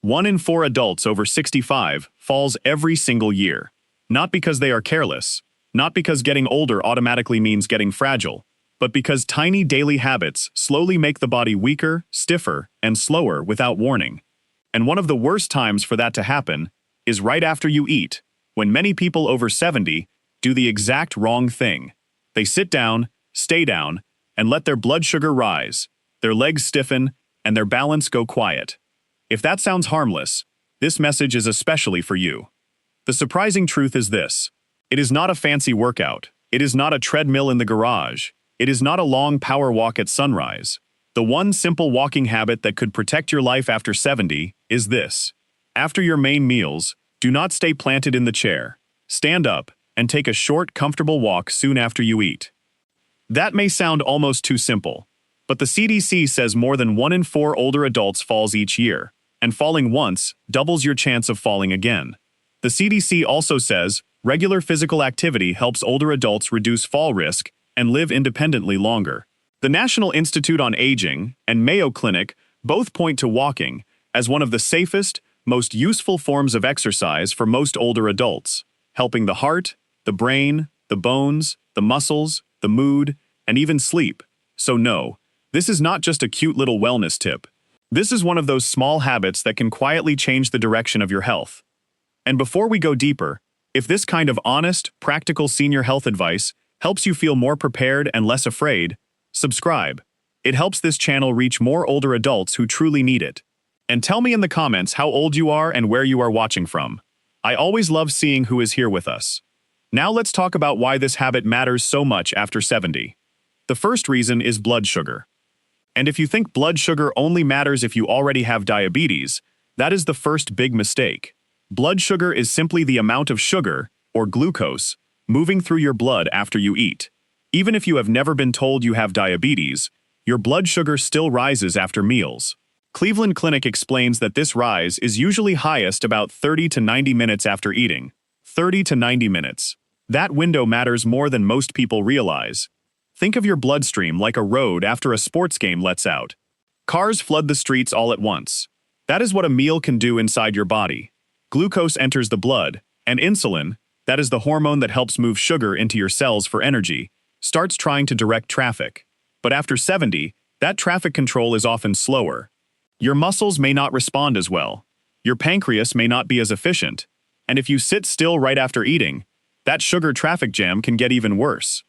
1 in 4 adults over 65 falls every single year. Not because they are careless, not because getting older automatically means getting fragile, but because tiny daily habits slowly make the body weaker, stiffer, and slower without warning. And one of the worst times for that to happen is right after you eat, when many people over 70 do the exact wrong thing. They sit down, stay down, and let their blood sugar rise, their legs stiffen, and their balance go quiet. If that sounds harmless, this message is especially for you. The surprising truth is this: it is not a fancy workout. It is not a treadmill in the garage. It is not a long power walk at sunrise. The one simple walking habit that could protect your life after 70 is this. After your main meals, do not stay planted in the chair. Stand up and take a short, comfortable walk soon after you eat. That may sound almost too simple, but the CDC says more than 1 in 4 older adults falls each year, and falling once doubles your chance of falling again. The CDC also says regular physical activity helps older adults reduce fall risk and live independently longer. The National Institute on Aging and Mayo Clinic both point to walking as one of the safest, most useful forms of exercise for most older adults, helping the heart, the brain, the bones, the muscles, the mood, and even sleep. So no, this is not just a cute little wellness tip. This is one of those small habits that can quietly change the direction of your health. And before we go deeper, if this kind of honest, practical senior health advice helps you feel more prepared and less afraid, subscribe. It helps this channel reach more older adults who truly need it. And tell me in the comments how old you are and where you are watching from. I always love seeing who is here with us. Now let's talk about why this habit matters so much after 70. The first reason is blood sugar. And if you think blood sugar only matters if you already have diabetes, that is the first big mistake. Blood sugar is simply the amount of sugar, or glucose, moving through your blood after you eat. Even if you have never been told you have diabetes, your blood sugar still rises after meals. Cleveland Clinic explains that this rise is usually highest about 30 to 90 minutes after eating. 30 to 90 minutes. That window matters more than most people realize. Think of your bloodstream like a road after a sports game lets out. Cars flood the streets all at once. That is what a meal can do inside your body. Glucose enters the blood, and insulin, that is the hormone that helps move sugar into your cells for energy, starts trying to direct traffic. But after 70, that traffic control is often slower. Your muscles may not respond as well. Your pancreas may not be as efficient. And if you sit still right after eating, that sugar traffic jam can get even worse.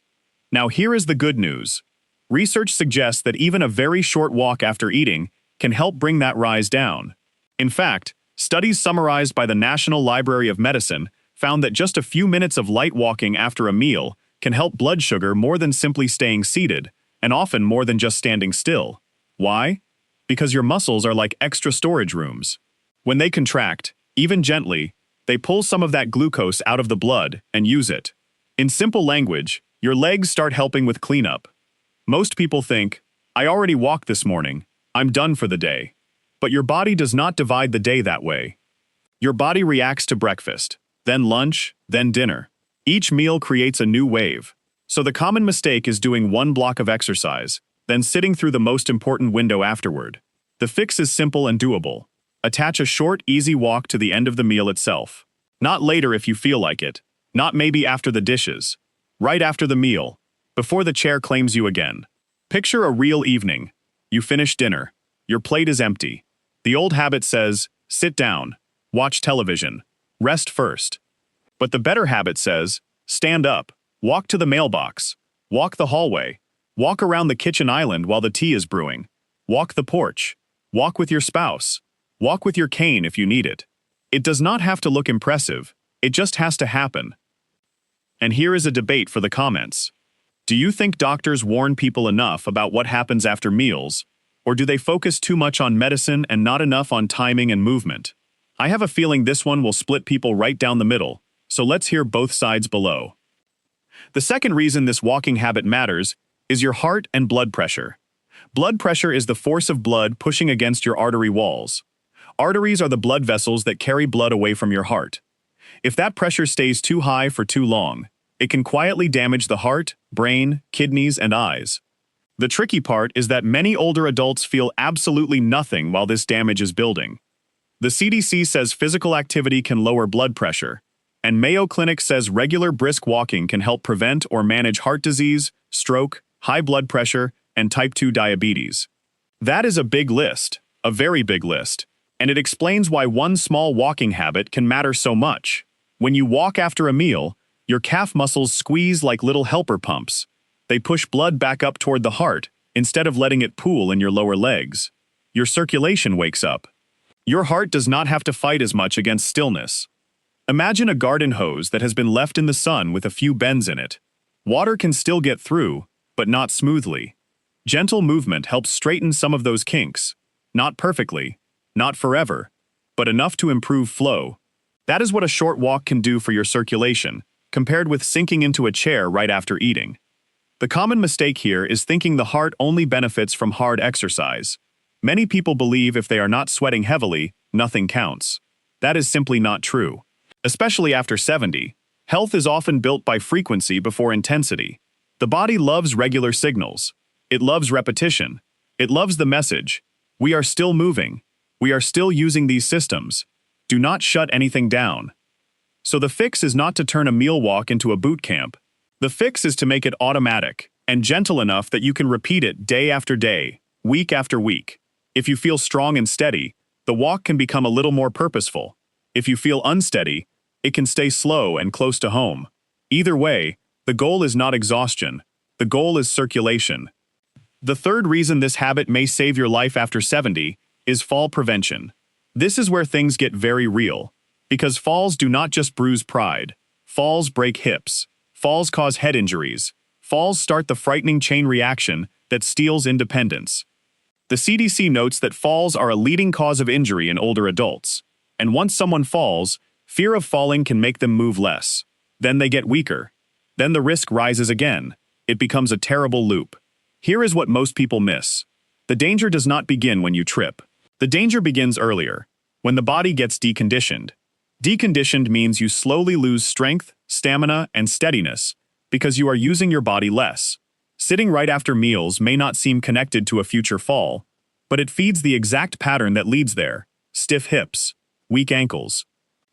Now here is the good news. Research suggests that even a very short walk after eating can help bring that rise down. In fact, studies summarized by the National Library of Medicine found that just a few minutes of light walking after a meal can help blood sugar more than simply staying seated, and often more than just standing still. Why? Because your muscles are like extra storage rooms. When they contract, even gently, they pull some of that glucose out of the blood and use it. In simple language, your legs start helping with cleanup. Most people think, I already walked this morning, I'm done for the day. But your body does not divide the day that way. Your body reacts to breakfast, then lunch, then dinner. Each meal creates a new wave. So the common mistake is doing one block of exercise, then sitting through the most important window afterward. The fix is simple and doable. Attach a short, easy walk to the end of the meal itself. Not later if you feel like it. Not maybe after the dishes. Right after the meal. Before the chair claims you again. Picture a real evening. You finish dinner. Your plate is empty. The old habit says, sit down, watch television, rest first. But the better habit says, stand up, walk to the mailbox, walk the hallway, walk around the kitchen island while the tea is brewing, walk the porch, walk with your spouse, walk with your cane if you need it. It does not have to look impressive, it just has to happen. And here is a debate for the comments. Do you think doctors warn people enough about what happens after meals, or do they focus too much on medicine and not enough on timing and movement? I have a feeling this one will split people right down the middle, so let's hear both sides below. The second reason this walking habit matters is your heart and blood pressure. Blood pressure is the force of blood pushing against your artery walls. Arteries are the blood vessels that carry blood away from your heart. If that pressure stays too high for too long, it can quietly damage the heart, brain, kidneys, and eyes. The tricky part is that many older adults feel absolutely nothing while this damage is building. The CDC says physical activity can lower blood pressure, and Mayo Clinic says regular brisk walking can help prevent or manage heart disease, stroke, high blood pressure, and type 2 diabetes. That is a big list, a very big list, and it explains why one small walking habit can matter so much. When you walk after a meal, your calf muscles squeeze like little helper pumps. They push blood back up toward the heart instead of letting it pool in your lower legs. Your circulation wakes up. Your heart does not have to fight as much against stillness. Imagine a garden hose that has been left in the sun with a few bends in it. Water can still get through, but not smoothly. Gentle movement helps straighten some of those kinks. Not perfectly, not forever, but enough to improve flow. That is what a short walk can do for your circulation, compared with sinking into a chair right after eating. The common mistake here is thinking the heart only benefits from hard exercise. Many people believe if they are not sweating heavily, nothing counts. That is simply not true. Especially after 70, health is often built by frequency before intensity. The body loves regular signals. It loves repetition. It loves the message. We are still moving. We are still using these systems. Do not shut anything down. So the fix is not to turn a meal walk into a boot camp. The fix is to make it automatic and gentle enough that you can repeat it day after day, week after week. If you feel strong and steady, the walk can become a little more purposeful. If you feel unsteady, it can stay slow and close to home. Either way, the goal is not exhaustion. The goal is circulation. The third reason this habit may save your life after 70 is fall prevention. This is where things get very real, because falls do not just bruise pride. Falls break hips. Falls cause head injuries. Falls start the frightening chain reaction that steals independence. The CDC notes that falls are a leading cause of injury in older adults, and once someone falls, fear of falling can make them move less. Then they get weaker. Then the risk rises again. It becomes a terrible loop. Here is what most people miss. The danger does not begin when you trip. The danger begins earlier, when the body gets deconditioned. Deconditioned means you slowly lose strength, stamina, and steadiness because you are using your body less. Sitting right after meals may not seem connected to a future fall, but it feeds the exact pattern that leads there: stiff hips, weak ankles,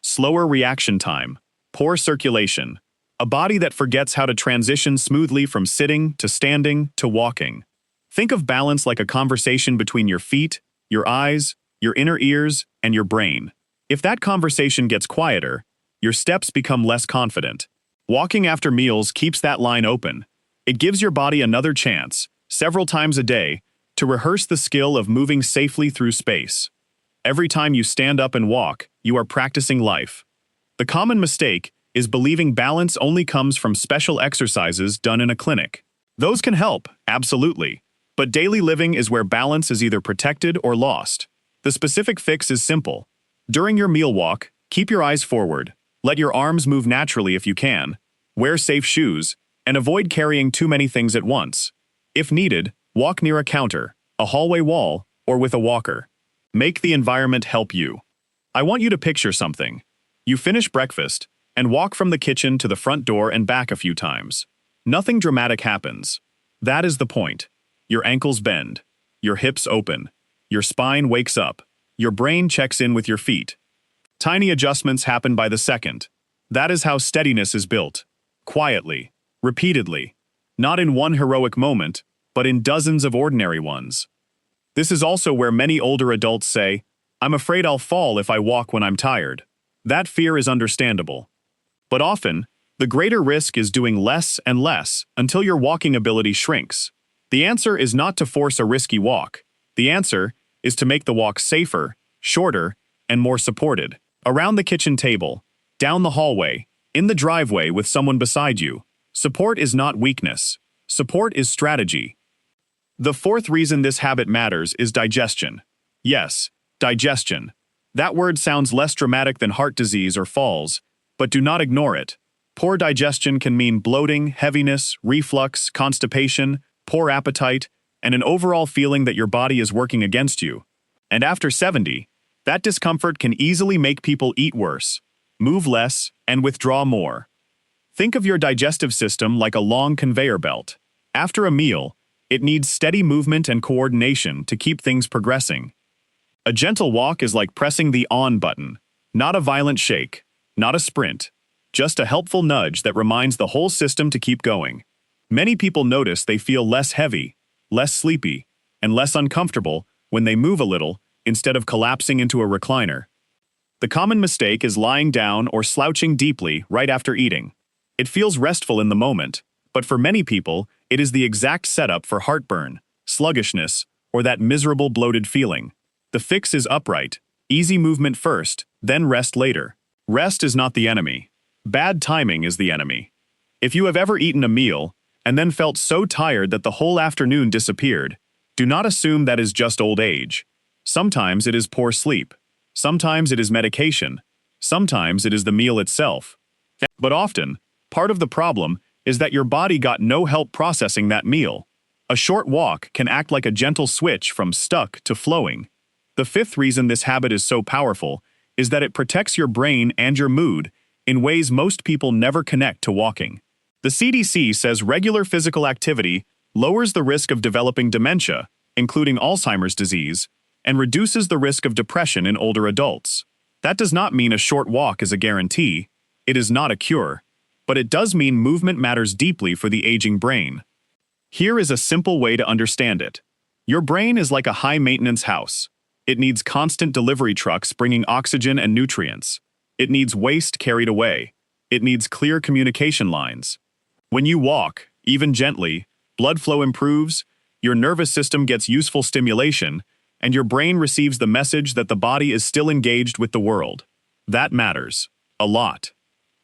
slower reaction time, poor circulation, a body that forgets how to transition smoothly from sitting to standing to walking. Think of balance like a conversation between your feet, your eyes, your inner ears, and your brain. If that conversation gets quieter, your steps become less confident. Walking after meals keeps that line open. It gives your body another chance, several times a day, to rehearse the skill of moving safely through space. Every time you stand up and walk, you are practicing life. The common mistake is believing balance only comes from special exercises done in a clinic. Those can help, absolutely, but daily living is where balance is either protected or lost. The specific fix is simple. During your meal walk, keep your eyes forward, let your arms move naturally if you can, wear safe shoes, and avoid carrying too many things at once. If needed, walk near a counter, a hallway wall, or with a walker. Make the environment help you. I want you to picture something. You finish breakfast and walk from the kitchen to the front door and back a few times. Nothing dramatic happens. That is the point. Your ankles bend, your hips open, your spine wakes up, your brain checks in with your feet. Tiny adjustments happen by the second. That is how steadiness is built. Quietly, repeatedly, not in one heroic moment, but in dozens of ordinary ones. This is also where many older adults say, "I'm afraid I'll fall if I walk when I'm tired." That fear is understandable. But often, the greater risk is doing less and less until your walking ability shrinks. The answer is not to force a risky walk. The answer is to make the walk safer, shorter, and more supported. Around the kitchen table, down the hallway, in the driveway with someone beside you. Support is not weakness. Support is strategy. The fourth reason this habit matters is digestion. Yes, digestion. That word sounds less dramatic than heart disease or falls, but do not ignore it. Poor digestion can mean bloating, heaviness, reflux, constipation, poor appetite, and an overall feeling that your body is working against you. And after 70, that discomfort can easily make people eat worse, move less, and withdraw more. Think of your digestive system like a long conveyor belt. After a meal, it needs steady movement and coordination to keep things progressing. A gentle walk is like pressing the on button, not a violent shake, not a sprint, just a helpful nudge that reminds the whole system to keep going. Many people notice they feel less heavy, less sleepy, and less uncomfortable when they move a little instead of collapsing into a recliner. The common mistake is lying down or slouching deeply right after eating. It feels restful in the moment, but for many people, it is the exact setup for heartburn, sluggishness, or that miserable bloated feeling. The fix is upright, easy movement first, then rest later. Rest is not the enemy. Bad timing is the enemy. If you have ever eaten a meal and then felt so tired that the whole afternoon disappeared, do not assume that is just old age. Sometimes it is poor sleep. Sometimes it is medication. Sometimes it is the meal itself. But often, part of the problem is that your body got no help processing that meal. A short walk can act like a gentle switch from stuck to flowing. The fifth reason this habit is so powerful is that it protects your brain and your mood in ways most people never connect to walking. The CDC says regular physical activity lowers the risk of developing dementia, including Alzheimer's disease, and reduces the risk of depression in older adults. That does not mean a short walk is a guarantee. It is not a cure. But it does mean movement matters deeply for the aging brain. Here is a simple way to understand it. Your brain is like a high-maintenance house. It needs constant delivery trucks bringing oxygen and nutrients. It needs waste carried away. It needs clear communication lines. When you walk, even gently, blood flow improves, your nervous system gets useful stimulation, and your brain receives the message that the body is still engaged with the world. That matters. A lot.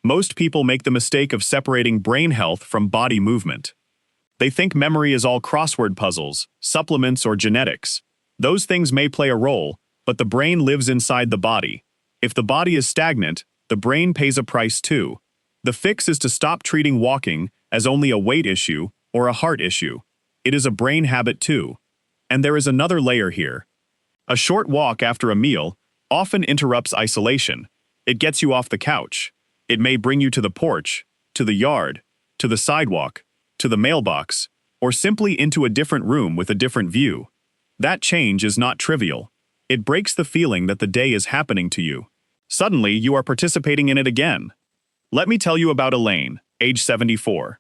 Most people make the mistake of separating brain health from body movement. They think memory is all crossword puzzles, supplements, or genetics. Those things may play a role, but the brain lives inside the body. If the body is stagnant, the brain pays a price too. The fix is to stop treating walking as only a weight issue or a heart issue. It is a brain habit too. And there is another layer here. A short walk after a meal often interrupts isolation. It gets you off the couch. It may bring you to the porch, to the yard, to the sidewalk, to the mailbox, or simply into a different room with a different view. That change is not trivial. It breaks the feeling that the day is happening to you. Suddenly, you are participating in it again. Let me tell you about Elaine, age 74.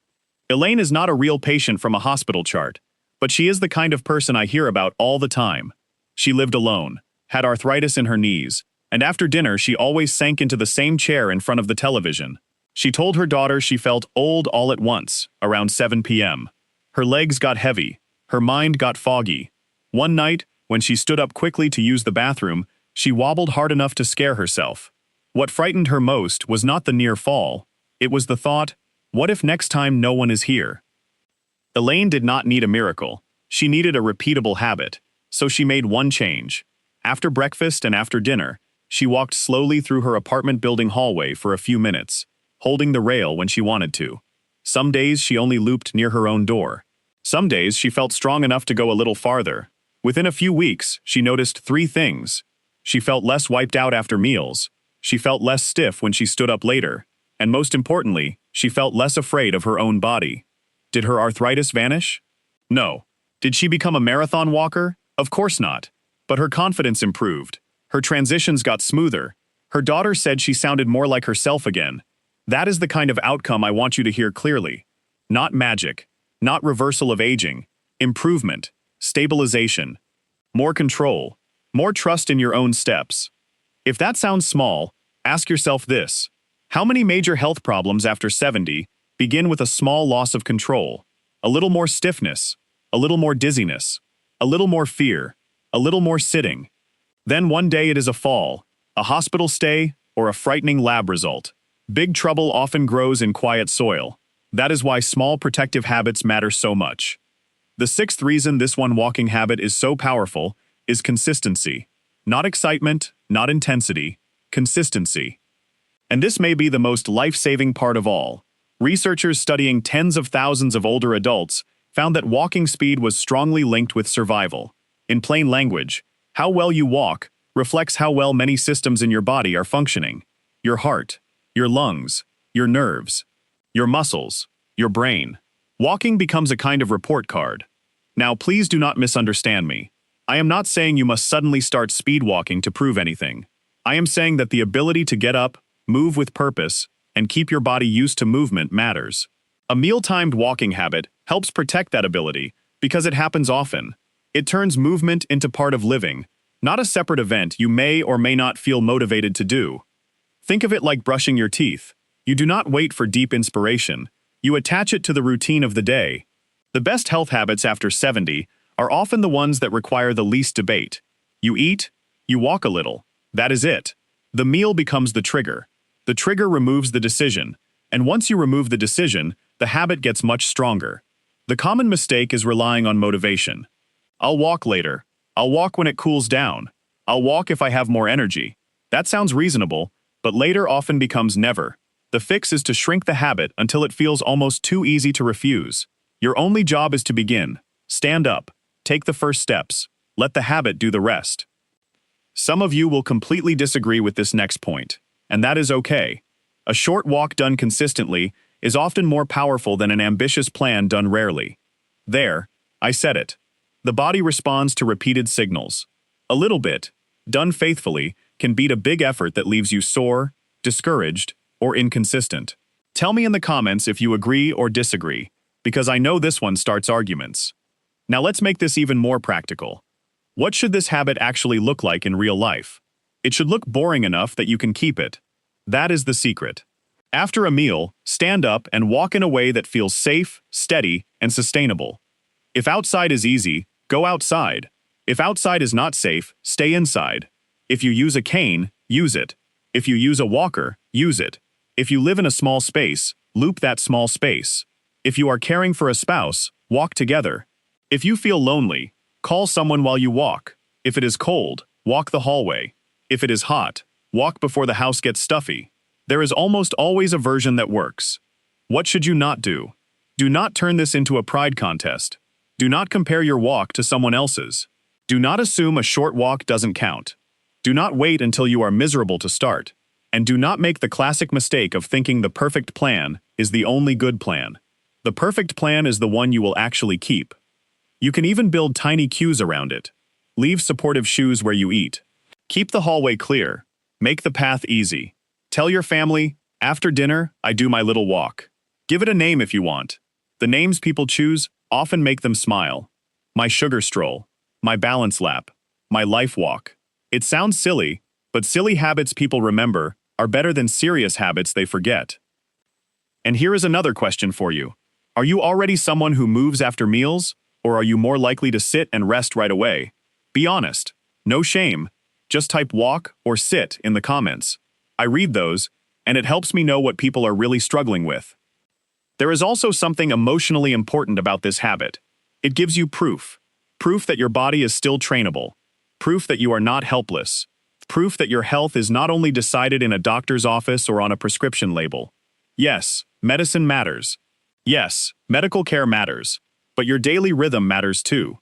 Elaine is not a real patient from a hospital chart, but she is the kind of person I hear about all the time. She lived alone, had arthritis in her knees, and after dinner she always sank into the same chair in front of the television. She told her daughter she felt old all at once, around 7 p.m. Her legs got heavy, her mind got foggy. One night, when she stood up quickly to use the bathroom, she wobbled hard enough to scare herself. What frightened her most was not the near fall. It was the thought, what if next time no one is here? Elaine did not need a miracle. She needed a repeatable habit. So she made one change. After breakfast and after dinner, she walked slowly through her apartment building hallway for a few minutes, holding the rail when she wanted to. Some days she only looped near her own door. Some days she felt strong enough to go a little farther. Within a few weeks, she noticed 3 things. She felt less wiped out after meals. She felt less stiff when she stood up later. And most importantly, she felt less afraid of her own body. Did her arthritis vanish? No. Did she become a marathon walker? Of course not. But her confidence improved. Her transitions got smoother. Her daughter said she sounded more like herself again. That is the kind of outcome I want you to hear clearly. Not magic. Not reversal of aging. Improvement. Stabilization. More control. More trust in your own steps. If that sounds small, ask yourself this. How many major health problems after 70 begin with a small loss of control? A little more stiffness. A little more dizziness. A little more fear. A little more sitting. Then one day it is a fall, a hospital stay, or a frightening lab result. Big trouble often grows in quiet soil. That is why small protective habits matter so much. The 6th reason this one walking habit is so powerful is consistency. Not excitement, not intensity, consistency. And this may be the most life-saving part of all. Researchers studying tens of thousands of older adults found that walking speed was strongly linked with survival. In plain language, how well you walk reflects how well many systems in your body are functioning. Your heart, your lungs, your nerves, your muscles, your brain. Walking becomes a kind of report card. Now, please do not misunderstand me. I am not saying you must suddenly start speed walking to prove anything. I am saying that the ability to get up, move with purpose, and keep your body used to movement matters. A meal-timed walking habit helps protect that ability because it happens often. It turns movement into part of living, not a separate event you may or may not feel motivated to do. Think of it like brushing your teeth. You do not wait for deep inspiration. You attach it to the routine of the day. The best health habits after 70 are often the ones that require the least debate. You eat, you walk a little. That is it. The meal becomes the trigger. The trigger removes the decision. And once you remove the decision, the habit gets much stronger. The common mistake is relying on motivation. I'll walk later. I'll walk when it cools down. I'll walk if I have more energy. That sounds reasonable, but later often becomes never. The fix is to shrink the habit until it feels almost too easy to refuse. Your only job is to begin. Stand up. Take the first steps. Let the habit do the rest. Some of you will completely disagree with this next point, and that is okay. A short walk done consistently is often more powerful than an ambitious plan done rarely. There, I said it. The body responds to repeated signals. A little bit, done faithfully, can beat a big effort that leaves you sore, discouraged, or inconsistent. Tell me in the comments if you agree or disagree, because I know this one starts arguments. Now let's make this even more practical. What should this habit actually look like in real life? It should look boring enough that you can keep it. That is the secret. After a meal, stand up and walk in a way that feels safe, steady, and sustainable. If outside is easy, go outside. If outside is not safe, stay inside. If you use a cane, use it. If you use a walker, use it. If you live in a small space, loop that small space. If you are caring for a spouse, walk together. If you feel lonely, call someone while you walk. If it is cold, walk the hallway. If it is hot, walk before the house gets stuffy. There is almost always a version that works. What should you not do? Do not turn this into a pride contest. Do not compare your walk to someone else's. Do not assume a short walk doesn't count. Do not wait until you are miserable to start. And do not make the classic mistake of thinking the perfect plan is the only good plan. The perfect plan is the one you will actually keep. You can even build tiny cues around it. Leave supportive shoes where you eat. Keep the hallway clear. Make the path easy. Tell your family, after dinner, I do my little walk. Give it a name if you want. The names people choose often make them smile. My sugar stroll. My balance lap. My life walk. It sounds silly, but silly habits people remember are better than serious habits they forget. And here is another question for you. Are you already someone who moves after meals, or are you more likely to sit and rest right away? Be honest. No shame. Just type walk or sit in the comments. I read those, and it helps me know what people are really struggling with. There is also something emotionally important about this habit. It gives you proof. Proof that your body is still trainable. Proof that you are not helpless. Proof that your health is not only decided in a doctor's office or on a prescription label. Yes, medicine matters. Yes, medical care matters. But your daily rhythm matters too.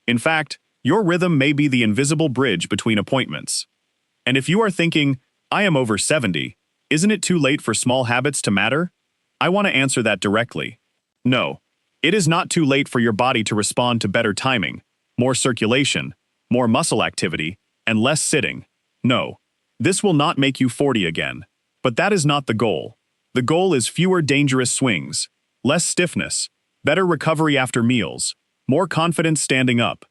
In fact, your rhythm may be the invisible bridge between appointments. And if you are thinking, I am over 70, isn't it too late for small habits to matter? I want to answer that directly. No, it is not too late for your body to respond to better timing, more circulation, more muscle activity, and less sitting. No, this will not make you 40 again. But that is not the goal. The goal is fewer dangerous swings, less stiffness, better recovery after meals, more confidence standing up.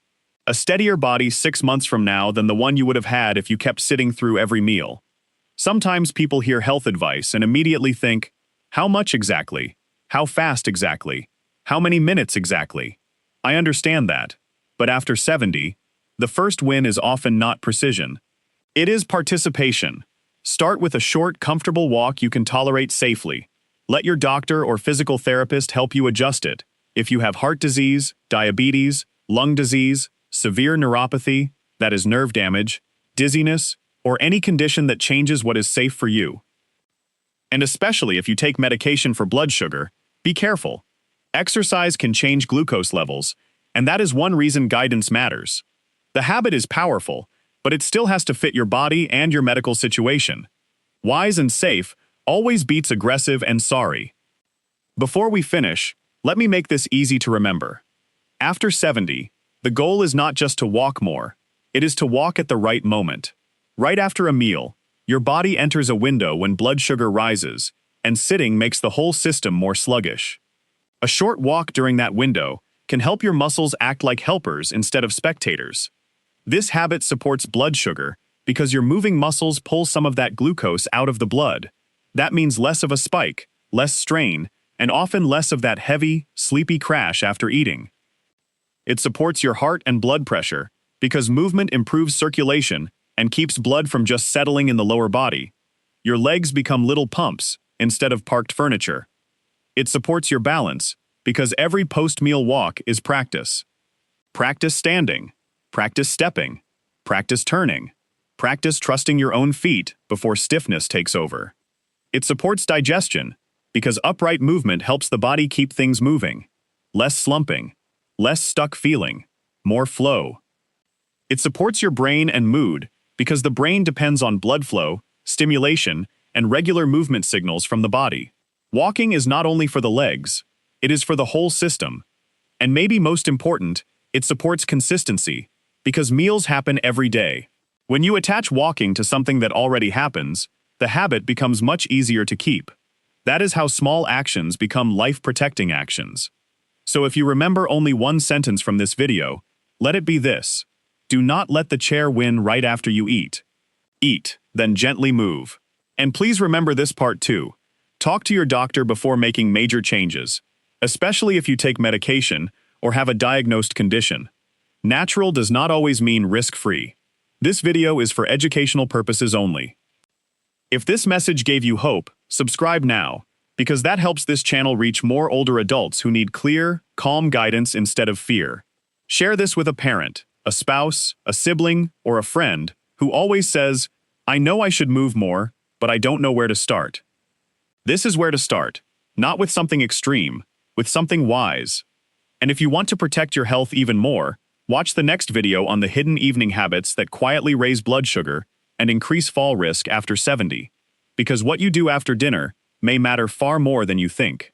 A steadier body 6 months from now than the one you would have had if you kept sitting through every meal. Sometimes people hear health advice and immediately think, how much exactly? How fast exactly? How many minutes exactly? I understand that. But after 70, the first win is often not precision. It is participation. Start with a short, comfortable walk you can tolerate safely. Let your doctor or physical therapist help you adjust it. If you have heart disease, diabetes, lung disease, severe neuropathy, that is nerve damage, dizziness, or any condition that changes what is safe for you. And especially if you take medication for blood sugar, be careful. Exercise can change glucose levels, and that is one reason guidance matters. The habit is powerful, but it still has to fit your body and your medical situation. Wise and safe always beats aggressive and sorry. Before we finish, let me make this easy to remember. After 70, The goal is not just to walk more, it is to walk at the right moment. Right after a meal, your body enters a window when blood sugar rises, and sitting makes the whole system more sluggish. A short walk during that window can help your muscles act like helpers instead of spectators. This habit supports blood sugar because your moving muscles pull some of that glucose out of the blood. That means less of a spike, less strain, and often less of that heavy, sleepy crash after eating. It supports your heart and blood pressure because movement improves circulation and keeps blood from just settling in the lower body. Your legs become little pumps instead of parked furniture. It supports your balance because every post-meal walk is practice. Practice standing, practice stepping, practice turning, practice trusting your own feet before stiffness takes over. It supports digestion because upright movement helps the body keep things moving. Less slumping, less stuck feeling, more flow. It supports your brain and mood because the brain depends on blood flow, stimulation, and regular movement signals from the body. Walking is not only for the legs, it is for the whole system. And maybe most important, it supports consistency because meals happen every day. When you attach walking to something that already happens, the habit becomes much easier to keep. That is how small actions become life-protecting actions. So if you remember only one sentence from this video, let it be this: do not let the chair win right after you eat. Eat, then gently move. And please remember this part too. Talk to your doctor before making major changes, especially if you take medication or have a diagnosed condition. Natural does not always mean risk-free. This video is for educational purposes only. If this message gave you hope, subscribe now, because that helps this channel reach more older adults who need clear, calm guidance instead of fear. Share this with a parent, a spouse, a sibling, or a friend who always says, "I know I should move more, but I don't know where to start." This is where to start, not with something extreme, with something wise. And if you want to protect your health even more, watch the next video on the hidden evening habits that quietly raise blood sugar and increase fall risk after 70. Because what you do after dinner may matter far more than you think.